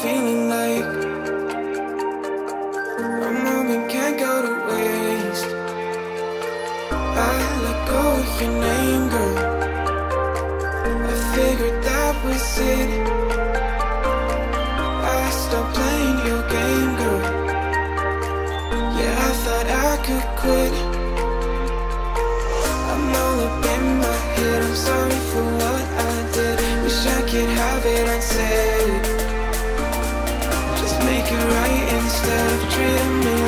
feeling like a moment can't go to waste. I let go of your name, girl. I figured that was it. I stopped playing your game, girl. Yeah, I thought I could quit. I'm all up in my head, I'm sorry for what I did. Wish I could have it unsaid. Just make it right instead of treating me